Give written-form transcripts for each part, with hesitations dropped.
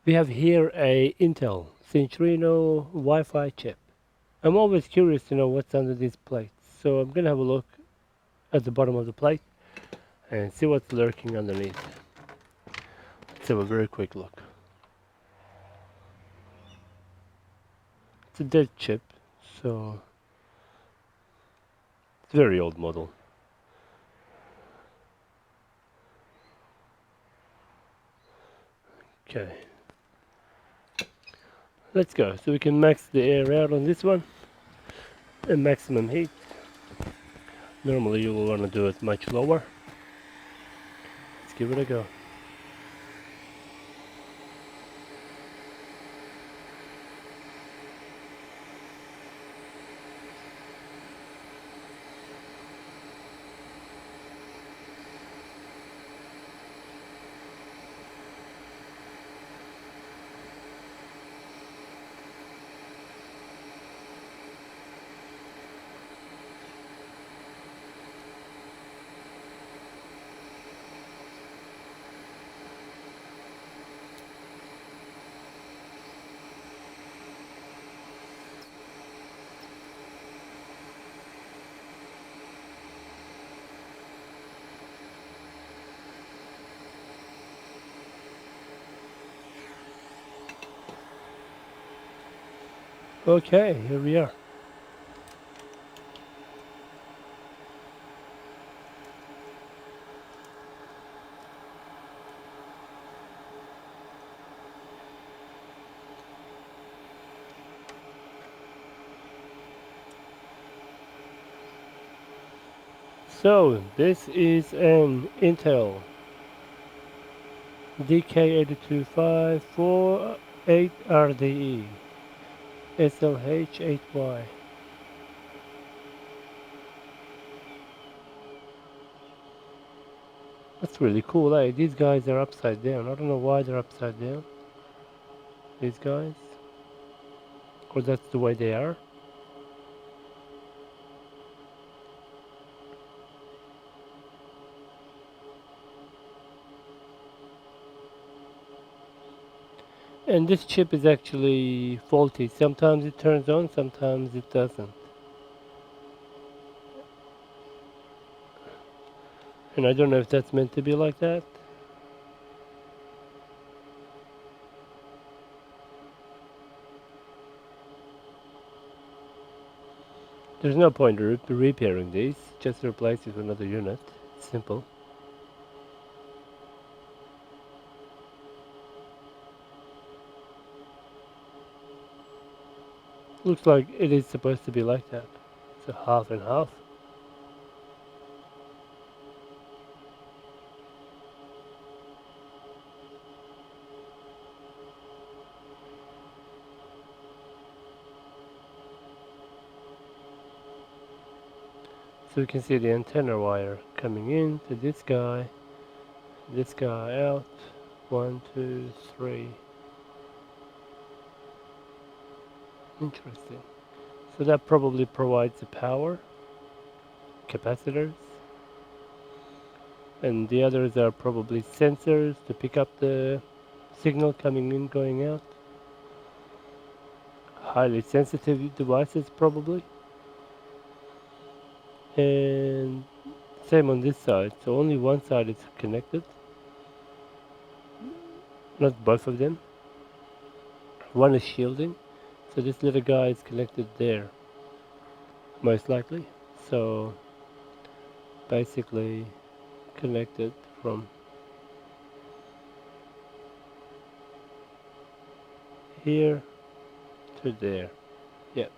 We have here a Intel Centrino Wi-Fi chip. I'm always curious to know what's under these plates, so I'm gonna have a look at the bottom of the plate and see what's lurking underneath. Let's have a very quick look. It's a dead chip, so it's a very old model. Okay, let's go. So we can max the air out on this one and maximum heat. Normally you will want to do it much lower. Let's give it a go. Okay, here we are. So this is an Intel DK82548RDE SLH8Y. That's really cool, eh? These guys are upside down. I don't know why they're upside down. These guys. Or that's the way they are. And this chip is actually faulty. Sometimes it turns on, sometimes it doesn't. And I don't know if that's meant to be like that. There's no point repairing these, just replace it with another unit. Simple. Looks like it is supposed to be like that. So half and half. So we can see the antenna wire coming in to this guy out. 1, 2, 3. Interesting. So that probably provides the power, capacitors, and the others are probably sensors to pick up the signal coming in, going out. Highly sensitive devices probably. And same on this side, so only one side is connected, not both of them. One is shielding, so this little guy is connected there, most likely. So basically connected from here to there. Yeah,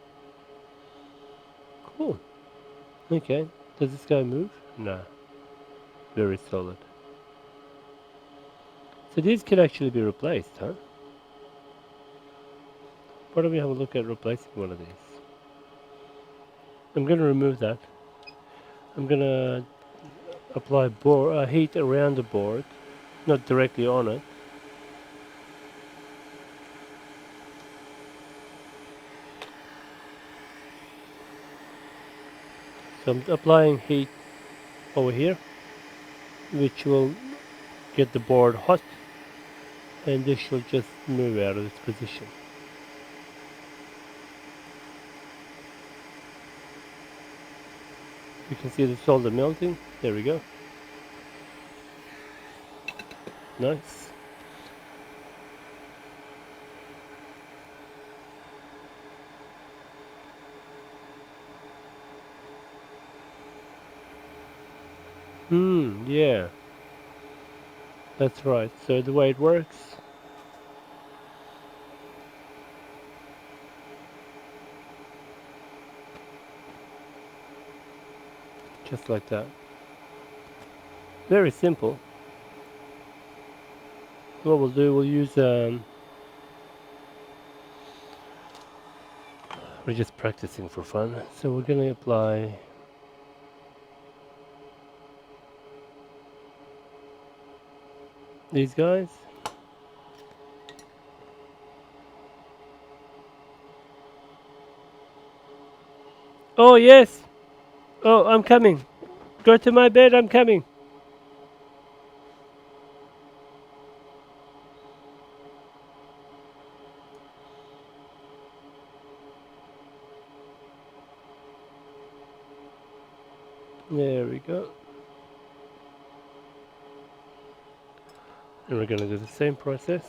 cool. Okay, does this guy move? Nah, very solid. So these can actually be replaced, huh? Why don't we have a look at replacing one of these? I'm gonna remove that. I'm gonna apply heat around the board, not directly on it. So I'm applying heat over here, which will get the board hot. and this should just move out of its position. You can see the solder melting. There we go. Nice. Yeah. That's right. So the way it works, just like that. Very simple. What we'll do, we'll use we're just practicing for fun. So we're gonna apply these guys. Oh yes! Oh, I'm coming. Go to my bed, I'm coming. There we go. And we're gonna do the same process.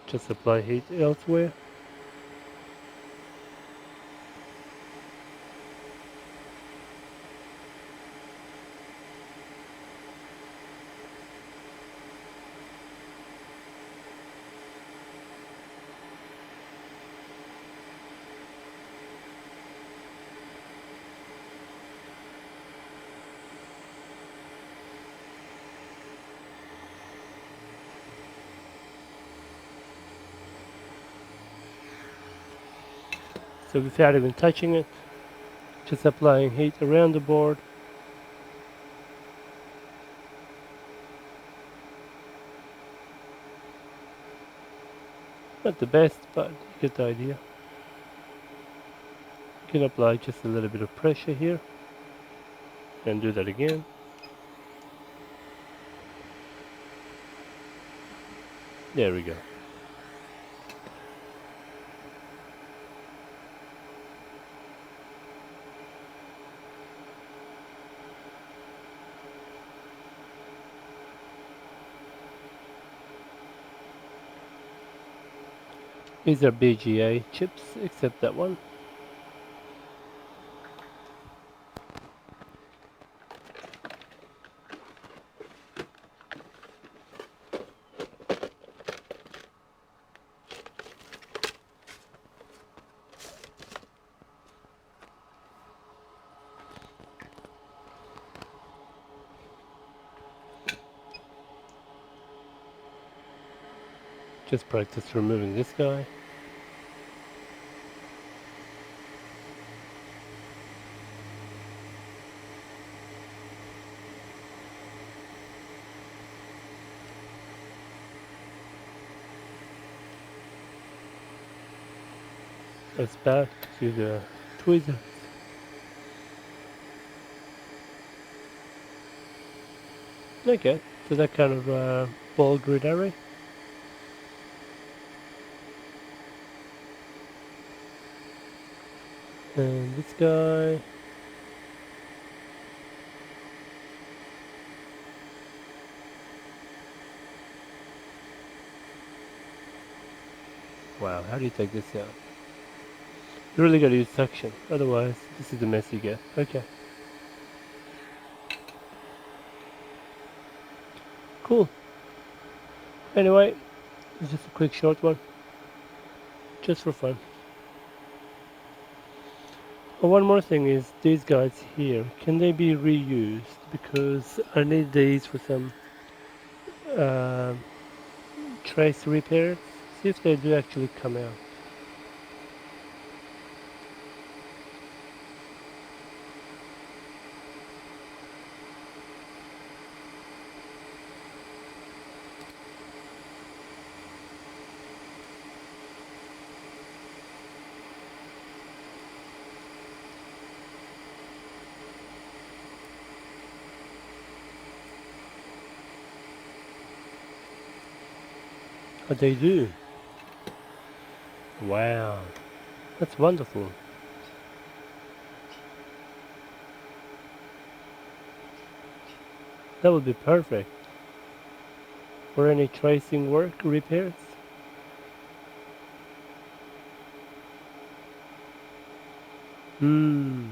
Just apply heat elsewhere. So without even touching it, just applying heat around the board. Not the best, but you get the idea. You can apply just a little bit of pressure here and do that again. There we go. These are BGA chips, except that one. Just practice removing this guy. Let's back to the tweezer. Okay, so that kind of ball grid array. And this guy. Wow, how do you take this out? You really gotta use suction, otherwise this is the mess you get. Okay. Cool. Anyway, it's just a quick short one. Just for fun. Oh, one more thing is these guys here, can they be reused? Because I need these for some uh, trace repairs. See if they do actually come out. But they do. Wow, that's wonderful. That would be perfect for any tracing work repairs. Hmm.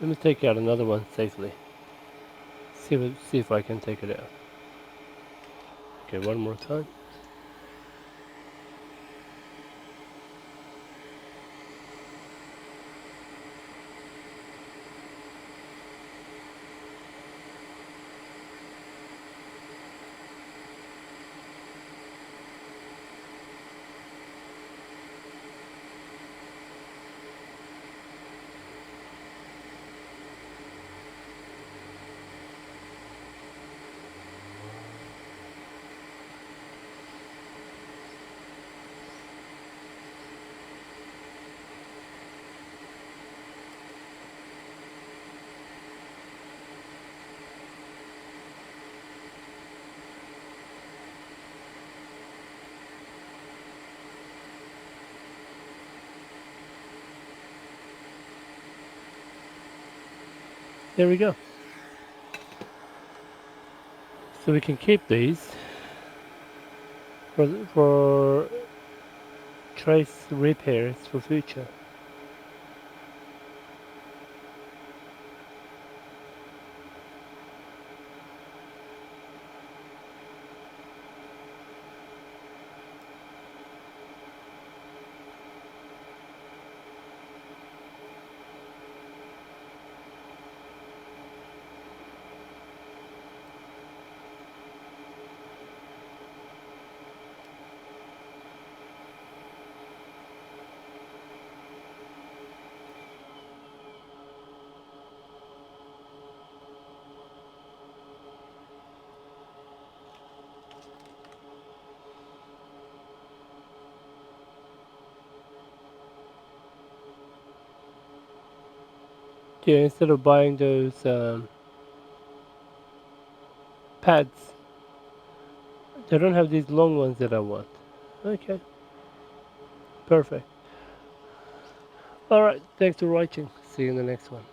Let me take out another one safely. See if I can take it out. Okay, one more time. There we go. So we can keep these for trace repairs for future. Yeah, instead of buying those pads, they don't have these long ones that I want. Okay, perfect. Alright, thanks for watching. See you in the next one.